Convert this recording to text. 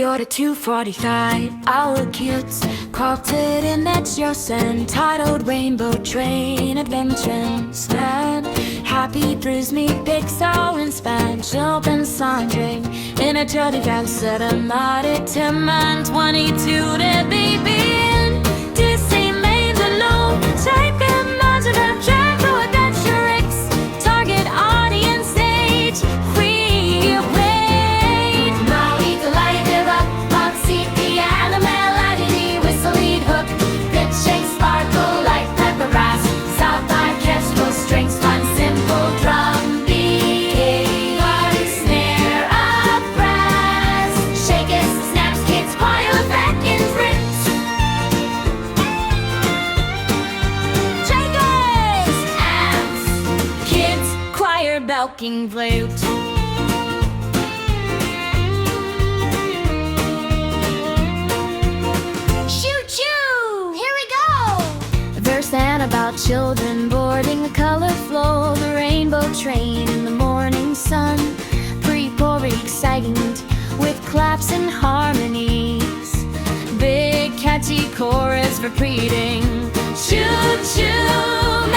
pre-order 245. Our kids quoted in that just entitled Rainbow Train Adventures. And happy thrills me Pixar and Span Children Sandring in a dirty van set a mighty 10 man 22 to be in Disney main alone. Take imagine a track to adventure X. Target audience age free wait. Maui delight give up on seat the animal agony whistle lead hook. Pitch shake sparkle like pepper brass. South by orchestral strings fun simple drum beat. Garden snare up brass. Shake it snaps kids pile back in print. Shakers amps kids choir belking flute. Verse and about children boarding the color flow, the rainbow train in the morning sun. Pre-pouring excitement with claps and harmonies. Big catchy chorus repeating. Choo choo,